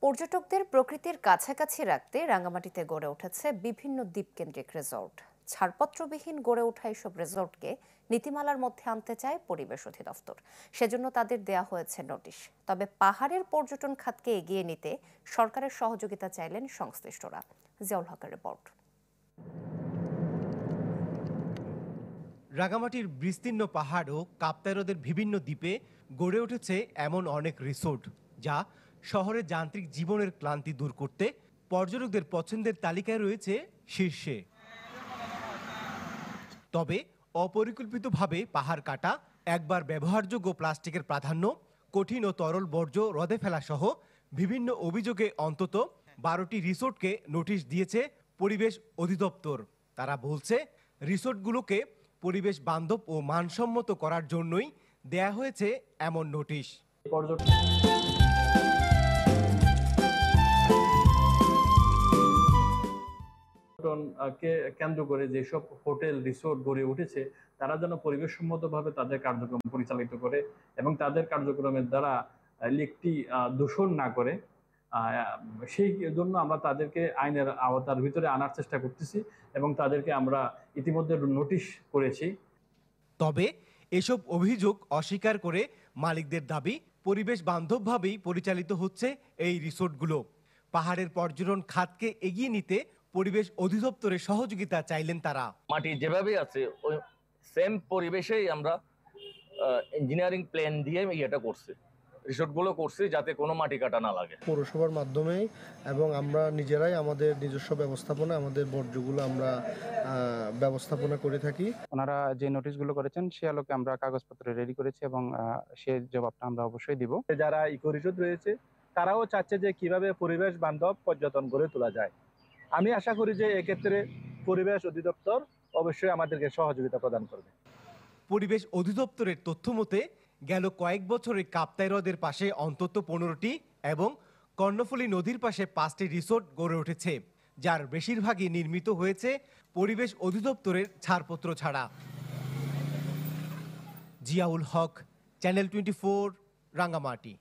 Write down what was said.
পর্যটকদের প্রকৃতির কাছাকাছি রাখতে রাঙ্গামাটিতে গড়ে উঠেছে বিভিন্ন দ্বীপকেন্দ্রিক রিসোর্ট। ছাড়পত্রবিহীন গড়ে ওঠা এসব রিসোর্টকে নীতিমালার মধ্যে আনতে চায় পরিবেশ অধিদপ্তর। সেজন্য তাদের দেয়া হয়েছে নোটিশ। তবে পাহাড়ের পর্যটন খাতকে এগিয়ে নিতে সরকারের সহযোগিতা চাইলেন সংশ্লিষ্টরা। জিয়াউল হকের রিপোর্ট। রাঙ্গামাটির বিস্তীর্ণ পাহাড় ও কাপ্তাই হ্রদের বিভিন্ন দ্বীপে গড়ে উঠেছে এমন অনেক রিসোর্ট, যা শহরের যান্ত্রিক জীবনের ক্লান্তি দূর করতে পর্যটকদের পছন্দের তালিকায় রয়েছে শীর্ষে। তবে অপরিকল্পিতভাবে পাহাড় কাটা, একবার ব্যবহারযোগ্য প্লাস্টিকের প্রাধান্য, কঠিন ও তরল বর্জ্য হ্রদে ফেলা সহ বিভিন্ন অভিযোগে অন্তত 12টি রিসোর্টকে নোটিশ দিয়েছে পরিবেশ অধিদপ্তর। তারা বলছে, রিসোর্টগুলোকে পরিবেশ বান্ধব ও মানসম্মত করার জন্যই দেয়া হয়েছে এমন নোটিশ। কে কেন্দ্র করে যেসব হোটেল রিসোর্ট গড়ে উঠেছে, তারা যেন পরিবেশসম্মতভাবে তাদের কার্যক্রম পরিচালিত করে এবং তাদের কার্যক্রমের দ্বারা একটি দূষণ না করে, সেই জন্য আমরা তাদেরকে আইনের আওতার ভিতরে আনার চেষ্টা করতেছি এবং তাদেরকে আমরা ইতিমধ্যে নোটিশ করেছি। তবে এসব অভিযোগ অস্বীকার করে মালিকদের দাবি, পরিবেশ বান্ধবভাবেই পরিচালিত হচ্ছে এই রিসোর্টগুলো। পাহাড়ের পর্যটন খাতকে এগিয়ে নিতে পরিবেশ অধিদপ্তরের সহযোগিতা চাইলেন তারা। মাটি যেভাবে আছে ওই সেম পরিবেশেই আমরা ইঞ্জিনিয়ারিং প্ল্যান দিয়ে এটা করছি, রিসোর্টগুলো করছি যাতে কোনো মাটি কাটা না লাগে। পৌরসভার মাধ্যমেই এবং আমরা নিজেরাই আমাদের নিজস্ব ব্যবস্থাপনা, আমাদের বর্জ্যগুলো আমরা ব্যবস্থাপনা করে থাকি। ওনারা যে নোটিশগুলো করেছেন সে আলোকে আমরা কাগজপত্র রেডি করেছি এবং সে জবাবটা আমরা অবশ্যই দিব। যারা ইকো রিসোর্ট রয়েছে তারাও চাচ্ছে যে কিভাবে পরিবেশ বান্ধব পর্যটন গড়ে তোলা যায়। আমি আশা করি যে এক্ষেত্রে পরিবেশ অধিদপ্তর অবশ্যই আমাদেরকে সহযোগিতা প্রদান করবে। পরিবেশ অধিদপ্তরের তথ্য মতে গেল কয়েক বছরে কাপ্তাই হ্রদের পাশে অন্তত 15টি এবং কর্ণফুলী নদীর পাশে 5টি রিসোর্ট গড়ে উঠেছে, যার বেশিরভাগই নির্মিত হয়েছে পরিবেশ অধিদপ্তরের ছাড়পত্র ছাড়া। জিয়াউল হক, চ্যানেল 24, রাঙ্গামাটি।